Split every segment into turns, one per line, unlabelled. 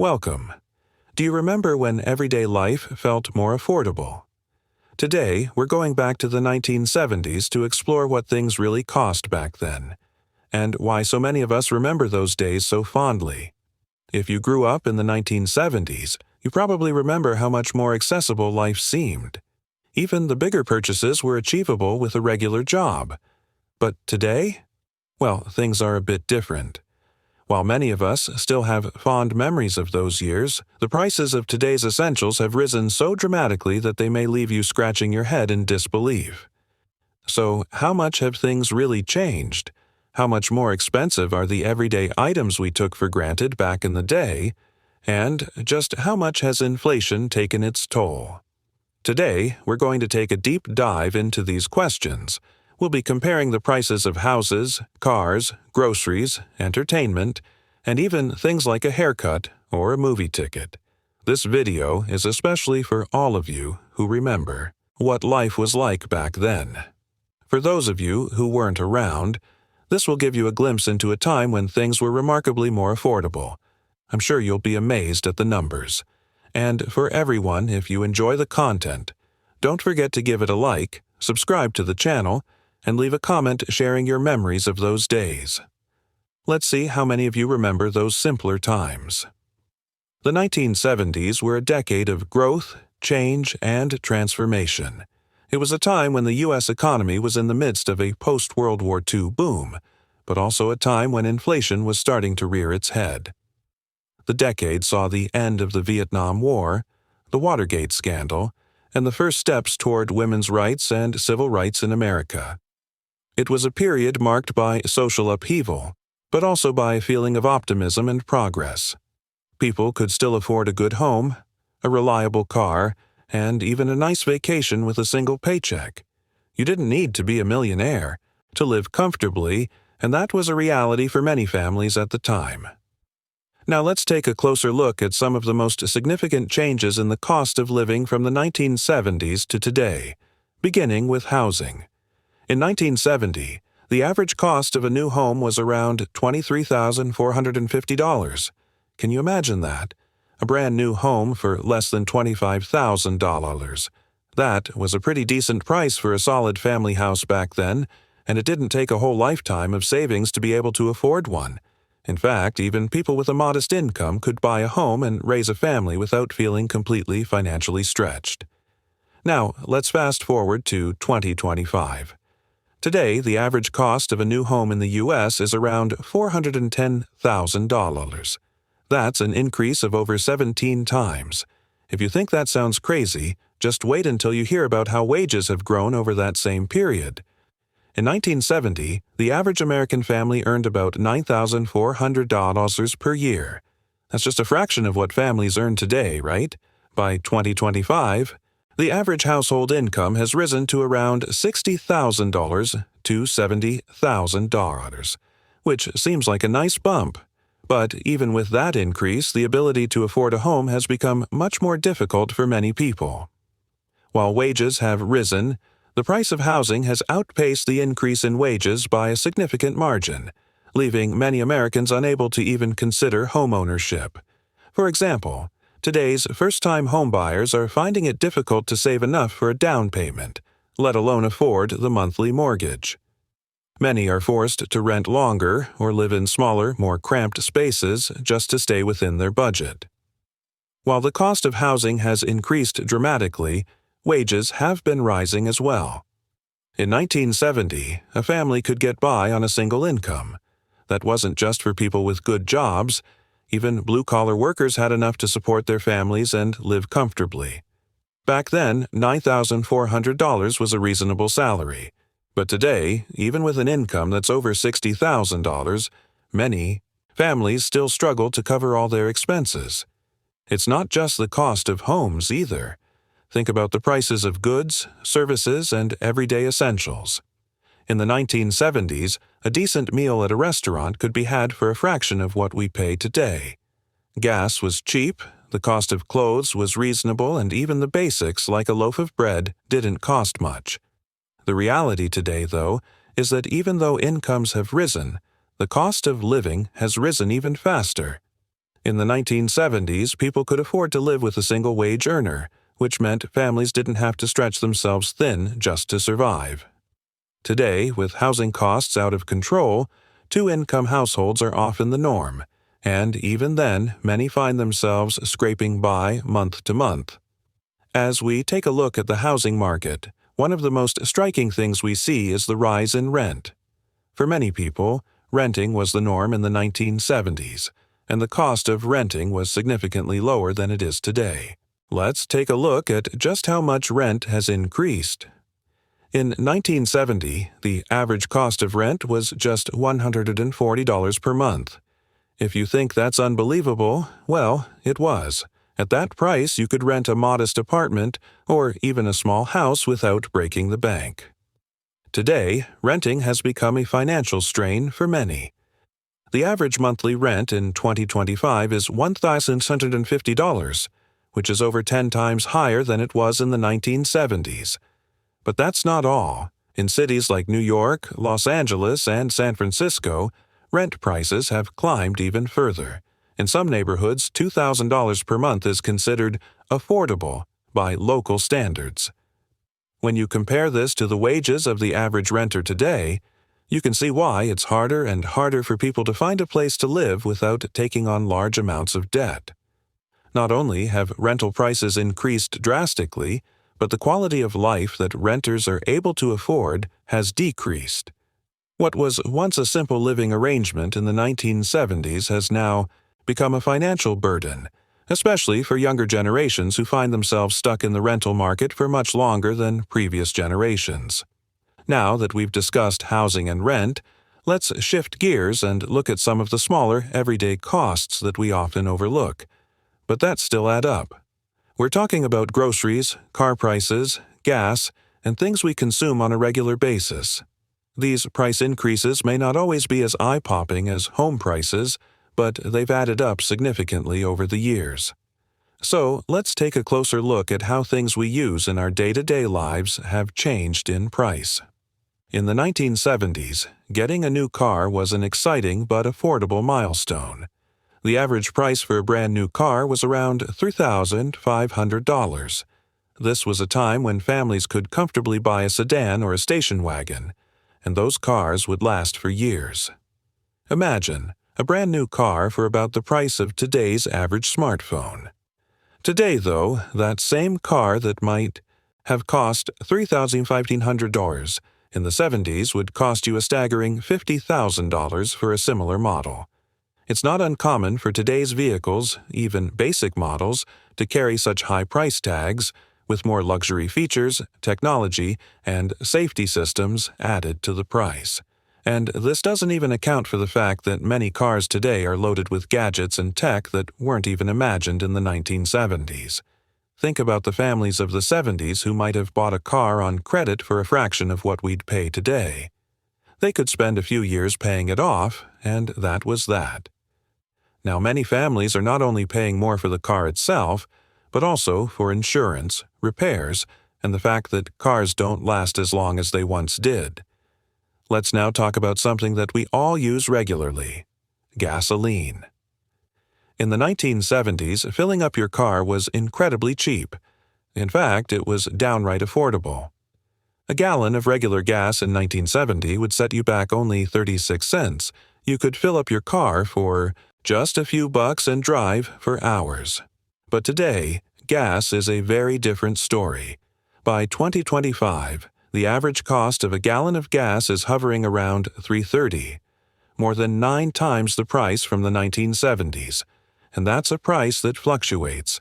Welcome. Do you remember when everyday life felt more affordable? Today, we're going back to the 1970s to explore what things really cost back then, and why so many of us remember those days so fondly. If you grew up in the 1970s, you probably remember how much more accessible life seemed. Even the bigger purchases were achievable with a regular job. But today? Well, things are a bit different. While many of us still have fond memories of those years, the prices of today's essentials have risen so dramatically that they may leave you scratching your head in disbelief. So, how much have things really changed? How much more expensive are the everyday items we took for granted back in the day? And just how much has inflation taken its toll? Today, we're going to take a deep dive into these questions. We'll be comparing the prices of houses, cars, groceries, entertainment, and even things like a haircut or a movie ticket. This video is especially for all of you who remember what life was like back then. For those of you who weren't around, this will give you a glimpse into a time when things were remarkably more affordable. I'm sure you'll be amazed at the numbers. And for everyone, if you enjoy the content, don't forget to give it a like, subscribe to the channel, and leave a comment sharing your memories of those days. Let's see how many of you remember those simpler times. The 1970s were a decade of growth, change, and transformation. It was a time when the U.S. economy was in the midst of a post-World War II boom, but also a time when inflation was starting to rear its head. The decade saw the end of the Vietnam War, the Watergate scandal, and the first steps toward women's rights and civil rights in America. It was a period marked by social upheaval, but also by a feeling of optimism and progress. People could still afford a good home, a reliable car, and even a nice vacation with a single paycheck. You didn't need to be a millionaire to live comfortably, and that was a reality for many families at the time. Now let's take a closer look at some of the most significant changes in the cost of living from the 1970s to today, beginning with housing. In 1970, the average cost of a new home was around $23,450. Can you imagine that? A brand new home for less than $25,000. That was a pretty decent price for a solid family house back then, and it didn't take a whole lifetime of savings to be able to afford one. In fact, even people with a modest income could buy a home and raise a family without feeling completely financially stretched. Now, let's fast forward to 2025. Today, the average cost of a new home in the U.S. is around $410,000. That's an increase of over 17 times. If you think that sounds crazy, just wait until you hear about how wages have grown over that same period. In 1970, the average American family earned about $9,400 per year. That's just a fraction of what families earn today, right? By 2025, the average household income has risen to around $60,000 to $70,000, which seems like a nice bump. But even with that increase, the ability to afford a home has become much more difficult for many people. While wages have risen, the price of housing has outpaced the increase in wages by a significant margin, leaving many Americans unable to even consider homeownership. For example, today's first-time homebuyers are finding it difficult to save enough for a down payment, let alone afford the monthly mortgage. Many are forced to rent longer or live in smaller, more cramped spaces just to stay within their budget. While the cost of housing has increased dramatically, wages have been rising as well. In 1970, a family could get by on a single income. That wasn't just for people with good jobs. Even blue-collar workers had enough to support their families and live comfortably. Back then, $9,400 was a reasonable salary. But today, even with an income that's over $60,000, many families still struggle to cover all their expenses. It's not just the cost of homes either. Think about the prices of goods, services, and everyday essentials. In the 1970s, a decent meal at a restaurant could be had for a fraction of what we pay today. Gas was cheap, the cost of clothes was reasonable, and even the basics like a loaf of bread didn't cost much. The reality today, though, is that even though incomes have risen, the cost of living has risen even faster. In the 1970s, people could afford to live with a single wage earner, which meant families didn't have to stretch themselves thin just to survive. Today, with housing costs out of control, two-income households are often the norm, and even then, many find themselves scraping by month to month. As we take a look at the housing market, one of the most striking things we see is the rise in rent. For many people, renting was the norm in the 1970s, and the cost of renting was significantly lower than it is today. Let's take a look at just how much rent has increased. In 1970, the average cost of rent was just $140 per month. If you think that's unbelievable, well, it was. At that price, you could rent a modest apartment or even a small house without breaking the bank. Today, renting has become a financial strain for many. The average monthly rent in 2025 is $1,650, which is over 10 times higher than it was in the 1970s. But that's not all. In cities like New York, Los Angeles, and San Francisco, rent prices have climbed even further. In some neighborhoods, $2,000 per month is considered affordable by local standards. When you compare this to the wages of the average renter today, you can see why it's harder and harder for people to find a place to live without taking on large amounts of debt. Not only have rental prices increased drastically, but the quality of life that renters are able to afford has decreased. What was once a simple living arrangement in the 1970s has now become a financial burden, especially for younger generations who find themselves stuck in the rental market for much longer than previous generations. Now that we've discussed housing and rent, let's shift gears and look at some of the smaller, everyday costs that we often overlook, but that still add up. We're talking about groceries, car prices, gas, and things we consume on a regular basis. These price increases may not always be as eye-popping as home prices, but they've added up significantly over the years. So, let's take a closer look at how things we use in our day-to-day lives have changed in price. In the 1970s, getting a new car was an exciting but affordable milestone. The average price for a brand new car was around $3,500. This was a time when families could comfortably buy a sedan or a station wagon, and those cars would last for years. Imagine a brand new car for about the price of today's average smartphone. Today, though, that same car that might have cost $3,500 in the 70s would cost you a staggering $50,000 for a similar model. It's not uncommon for today's vehicles, even basic models, to carry such high price tags, with more luxury features, technology, and safety systems added to the price. And this doesn't even account for the fact that many cars today are loaded with gadgets and tech that weren't even imagined in the 1970s. Think about the families of the 70s who might have bought a car on credit for a fraction of what we'd pay today. They could spend a few years paying it off, and that was that. Now, many families are not only paying more for the car itself, but also for insurance, repairs, and the fact that cars don't last as long as they once did. Let's now talk about something that we all use regularly: gasoline. In the 1970s, filling up your car was incredibly cheap. In fact, it was downright affordable. A gallon of regular gas in 1970 would set you back only 36 cents. You could fill up your car for just a few bucks and drive for hours. But today, gas is a very different story. By 2025, the average cost of a gallon of gas is hovering around $3.30, more than 9 times the price from the 1970s, and that's a price that fluctuates.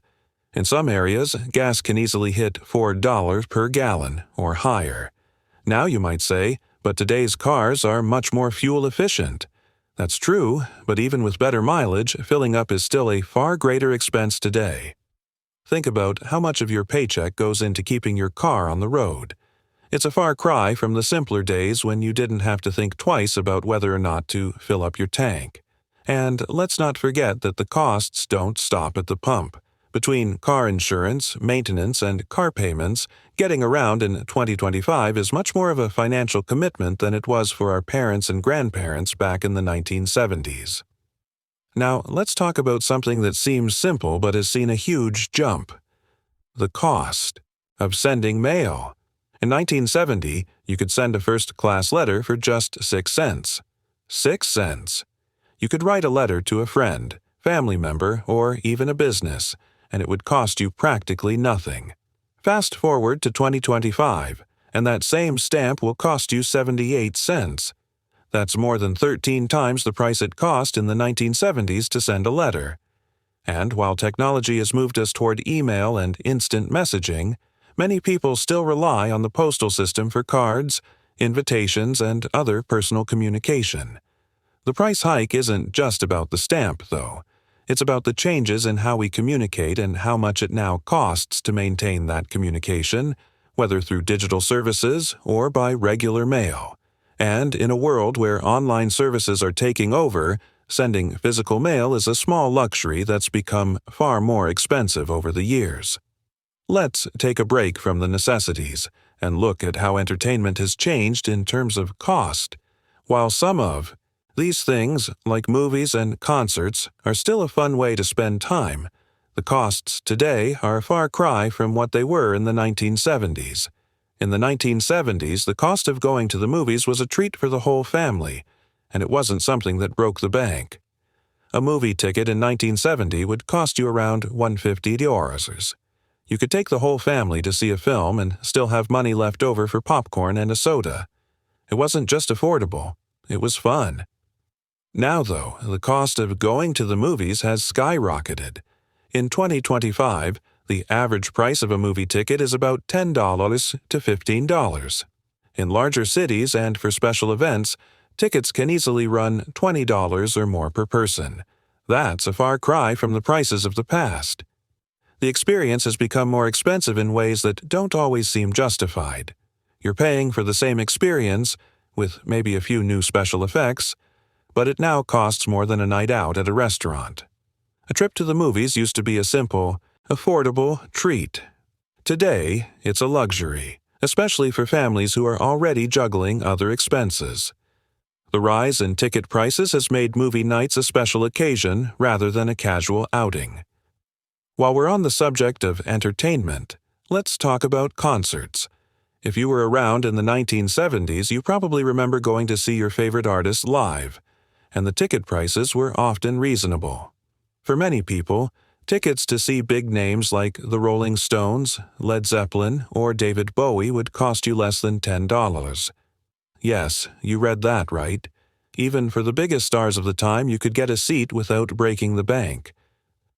In some areas, gas can easily hit $4 per gallon or higher. Now you might say, but today's cars are much more fuel efficient. That's true, but even with better mileage, filling up is still a far greater expense today. Think about how much of your paycheck goes into keeping your car on the road. It's a far cry from the simpler days when you didn't have to think twice about whether or not to fill up your tank. And let's not forget that the costs don't stop at the pump. Between car insurance, maintenance, and car payments, getting around in 2025 is much more of a financial commitment than it was for our parents and grandparents back in the 1970s. Now, let's talk about something that seems simple but has seen a huge jump: the cost of sending mail. In 1970, you could send a first-class letter for just 6 cents. 6 cents. You could write a letter to a friend, family member, or even a business, and it would cost you practically nothing. Fast forward to 2025, and that same stamp will cost you 78 cents. That's more than 13 times the price it cost in the 1970s to send a letter. And while technology has moved us toward email and instant messaging, many people still rely on the postal system for cards, invitations, and other personal communication. The price hike isn't just about the stamp, though. It's about the changes in how we communicate and how much it now costs to maintain that communication, whether through digital services or by regular mail. And in a world where online services are taking over, sending physical mail is a small luxury that's become far more expensive over the years. Let's take a break from the necessities and look at how entertainment has changed in terms of cost. While some of these things, like movies and concerts, are still a fun way to spend time, the costs today are a far cry from what they were in the 1970s. In the 1970s, the cost of going to the movies was a treat for the whole family, and it wasn't something that broke the bank. A movie ticket in 1970 would cost you around $150. You could take the whole family to see a film and still have money left over for popcorn and a soda. It wasn't just affordable, it was fun. Now, though, the cost of going to the movies has skyrocketed. In 2025, the average price of a movie ticket is about $10 to $15. In larger cities and for special events, tickets can easily run $20 or more per person. That's a far cry from the prices of the past. The experience has become more expensive in ways that don't always seem justified. You're paying for the same experience, with maybe a few new special effects, but it now costs more than a night out at a restaurant. A trip to the movies used to be a simple, affordable treat. Today, it's a luxury, especially for families who are already juggling other expenses. The rise in ticket prices has made movie nights a special occasion rather than a casual outing. While we're on the subject of entertainment, let's talk about concerts. If you were around in the 1970s, you probably remember going to see your favorite artists live, and the ticket prices were often reasonable. For many people, tickets to see big names like the Rolling Stones, Led Zeppelin, or David Bowie would cost you less than $10. Yes, you read that right. Even for the biggest stars of the time, you could get a seat without breaking the bank.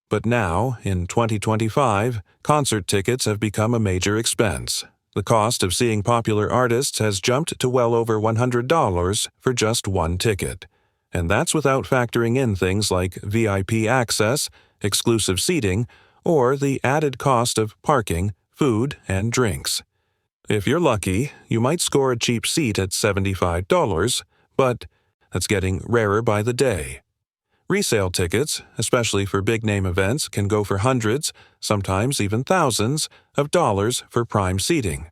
But now, in 2025, concert tickets have become a major expense. The cost of seeing popular artists has jumped to well over $100 for just one ticket. And that's without factoring in things like VIP access, exclusive seating, or the added cost of parking, food, and drinks. If you're lucky, you might score a cheap seat at $75, but that's getting rarer by the day. Resale tickets, especially for big-name events, can go for hundreds, sometimes even thousands, of dollars for prime seating.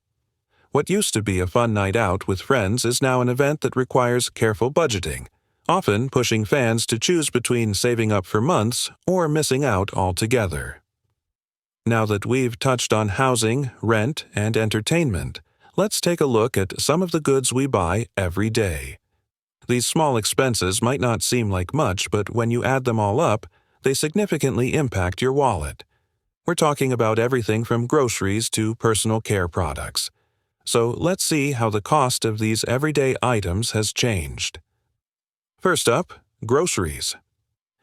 What used to be a fun night out with friends is now an event that requires careful budgeting, often pushing fans to choose between saving up for months or missing out altogether. Now that we've touched on housing, rent, and entertainment, let's take a look at some of the goods we buy every day. These small expenses might not seem like much, but when you add them all up, they significantly impact your wallet. We're talking about everything from groceries to personal care products. So let's see how the cost of these everyday items has changed. First up, groceries.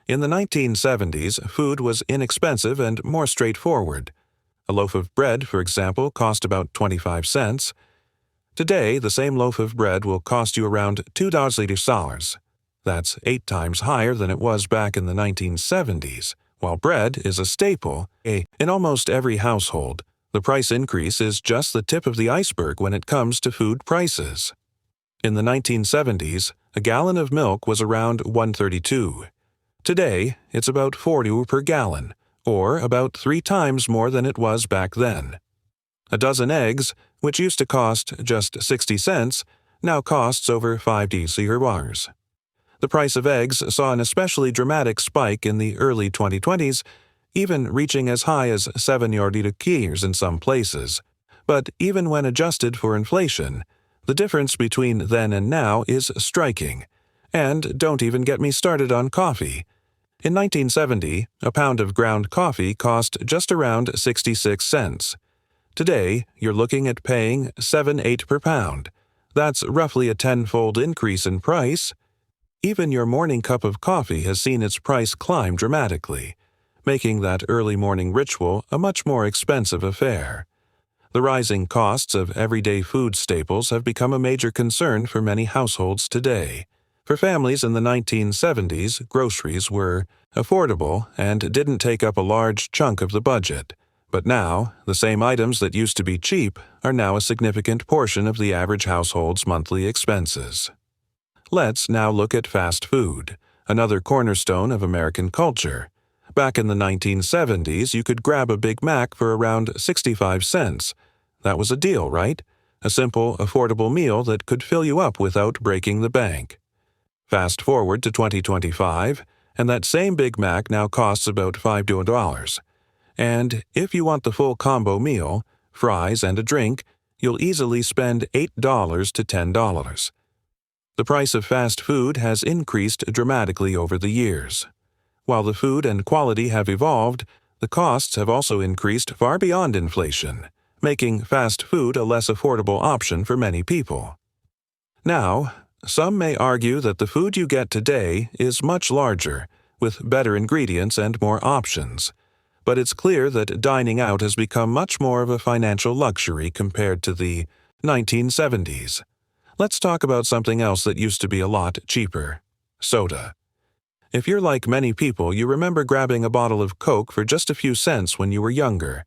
In the 1970s, food was inexpensive and more straightforward. A loaf of bread, for example, cost about 25 cents. Today, the same loaf of bread will cost you around $2. That's 8 times higher than it was back in the 1970s. While bread is a staple in almost every household, the price increase is just the tip of the iceberg when it comes to food prices. In the 1970s, a gallon of milk was around $1.32. Today, it's about 40 per gallon, or about 3 times more than it was back then. A dozen eggs, which used to cost just 60 cents, now costs over $5. The The price of eggs saw an especially dramatic spike in the early 2020s, even reaching as high as 7 keys in some places. But even when adjusted for inflation, the difference between then and now is striking. And don't even get me started on coffee. In 1970, a pound of ground coffee cost just around 66 cents. Today, you're looking at paying $7.8 per pound. That's roughly a tenfold increase in price. Even your morning cup of coffee has seen its price climb dramatically, making that early morning ritual a much more expensive affair. The rising costs of everyday food staples have become a major concern for many households today. For families in the 1970s, groceries were affordable and didn't take up a large chunk of the budget. But now, the same items that used to be cheap are now a significant portion of the average household's monthly expenses. Let's now look at fast food, another cornerstone of American culture. Back in the 1970s, you could grab a Big Mac for around 65 cents. That was a deal, right? A simple, affordable meal that could fill you up without breaking the bank. Fast forward to 2025, and that same Big Mac now costs about $5. And if you want the full combo meal, fries and a drink, you'll easily spend $8 to $10. The price of fast food has increased dramatically over the years. While the food and quality have evolved, the costs have also increased far beyond inflation, making fast food a less affordable option for many people. Now, some may argue that the food you get today is much larger, with better ingredients and more options. But it's clear that dining out has become much more of a financial luxury compared to the 1970s. Let's talk about something else that used to be a lot cheaper: soda. If you're like many people, you remember grabbing a bottle of Coke for just a few cents when you were younger.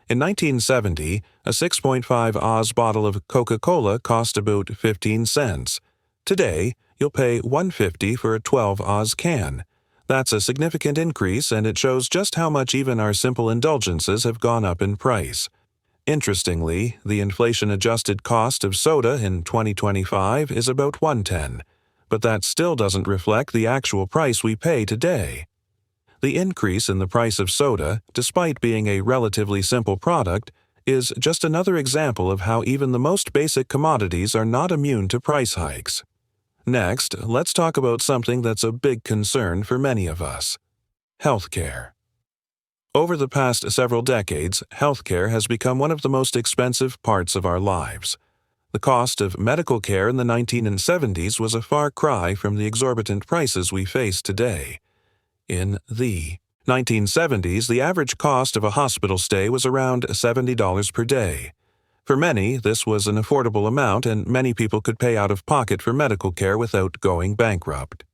In 1970, a 6.5 oz bottle of Coca-Cola cost about 15 cents. Today, you'll pay $1.50 for a 12 oz can. That's a significant increase, and it shows just how much even our simple indulgences have gone up in price. Interestingly, the inflation-adjusted cost of soda in 2025 is about $1.10, but that still doesn't reflect the actual price we pay today. The increase in the price of soda, despite being a relatively simple product, is just another example of how even the most basic commodities are not immune to price hikes. Next, let's talk about something that's a big concern for many of us: healthcare. Over the past several decades, healthcare has become one of the most expensive parts of our lives. The cost of medical care in the 1970s was a far cry from the exorbitant prices we face today. In the 1970s, the average cost of a hospital stay was around $70 per day. For many, this was an affordable amount, and many people could pay out of pocket for medical care without going bankrupt.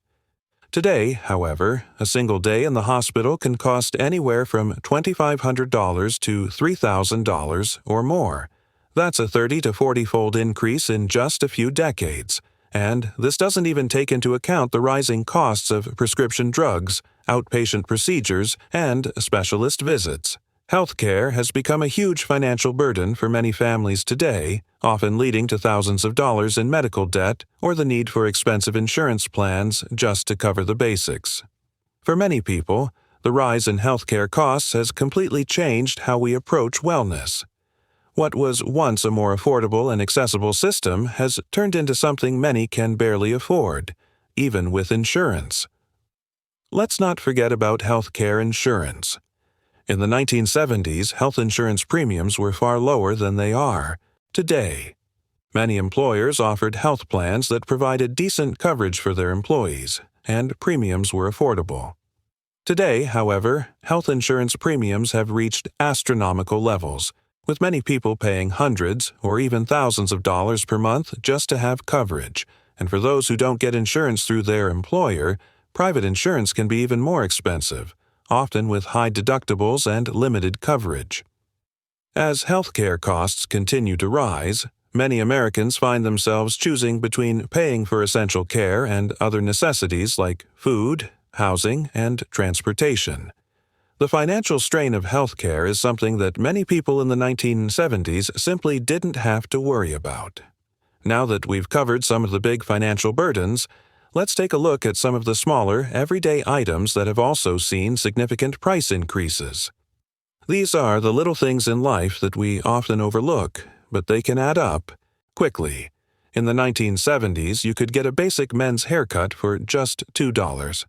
Today, however, a single day in the hospital can cost anywhere from $2,500 to $3,000 or more. That's a 30 to 40-fold increase in just a few decades, and this doesn't even take into account the rising costs of prescription drugs, outpatient procedures, and specialist visits. Healthcare has become a huge financial burden for many families today, often leading to thousands of dollars in medical debt or the need for expensive insurance plans just to cover the basics. For many people, the rise in healthcare costs has completely changed how we approach wellness. What was once a more affordable and accessible system has turned into something many can barely afford, even with insurance. Let's not forget about healthcare insurance. In the 1970s, health insurance premiums were far lower than they are today. Many employers offered health plans that provided decent coverage for their employees, and premiums were affordable. Today, however, health insurance premiums have reached astronomical levels, with many people paying hundreds or even thousands of dollars per month just to have coverage. And for those who don't get insurance through their employer, private insurance can be even more expensive, often with high deductibles and limited coverage. As healthcare costs continue to rise, many Americans find themselves choosing between paying for essential care and other necessities like food, housing, and transportation. The financial strain of healthcare is something that many people in the 1970s simply didn't have to worry about. Now that we've covered some of the big financial burdens, let's take a look at some of the smaller, everyday items that have also seen significant price increases. These are the little things in life that we often overlook, but they can add up quickly. In the 1970s, you could get a basic men's haircut for just $2.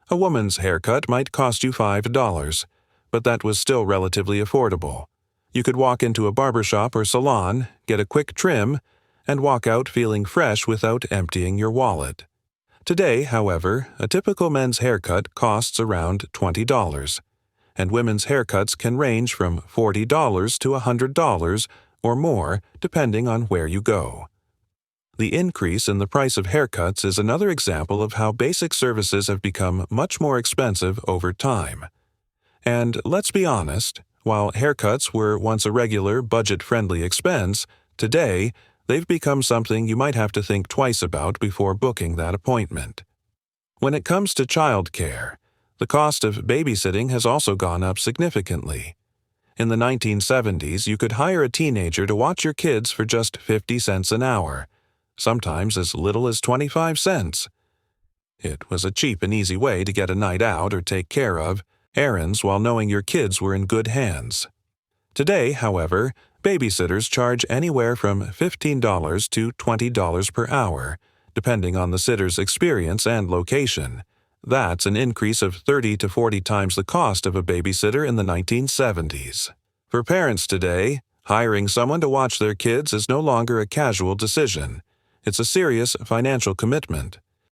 A woman's haircut might cost you $5, but that was still relatively affordable. You could walk into a barbershop or salon, get a quick trim, and walk out feeling fresh without emptying your wallet. Today, however, a typical men's haircut costs around $20, and women's haircuts can range from $40 to $100 or more, depending on where you go. The increase in the price of haircuts is another example of how basic services have become much more expensive over time. And let's be honest, while haircuts were once a regular, budget-friendly expense, today they've become something you might have to think twice about before booking that appointment. When it comes to child care, the cost of babysitting has also gone up significantly. In the 1970s, you could hire a teenager to watch your kids for just 50 cents an hour, sometimes as little as 25 cents. It was a cheap and easy way to get a night out or take care of errands while knowing your kids were in good hands. Today, however, babysitters charge anywhere from $15 to $20 per hour, depending on the sitter's experience and location. That's an increase of 30 to 40 times the cost of a babysitter in the 1970s. For parents today, hiring someone to watch their kids is no longer a casual decision. It's a serious financial commitment.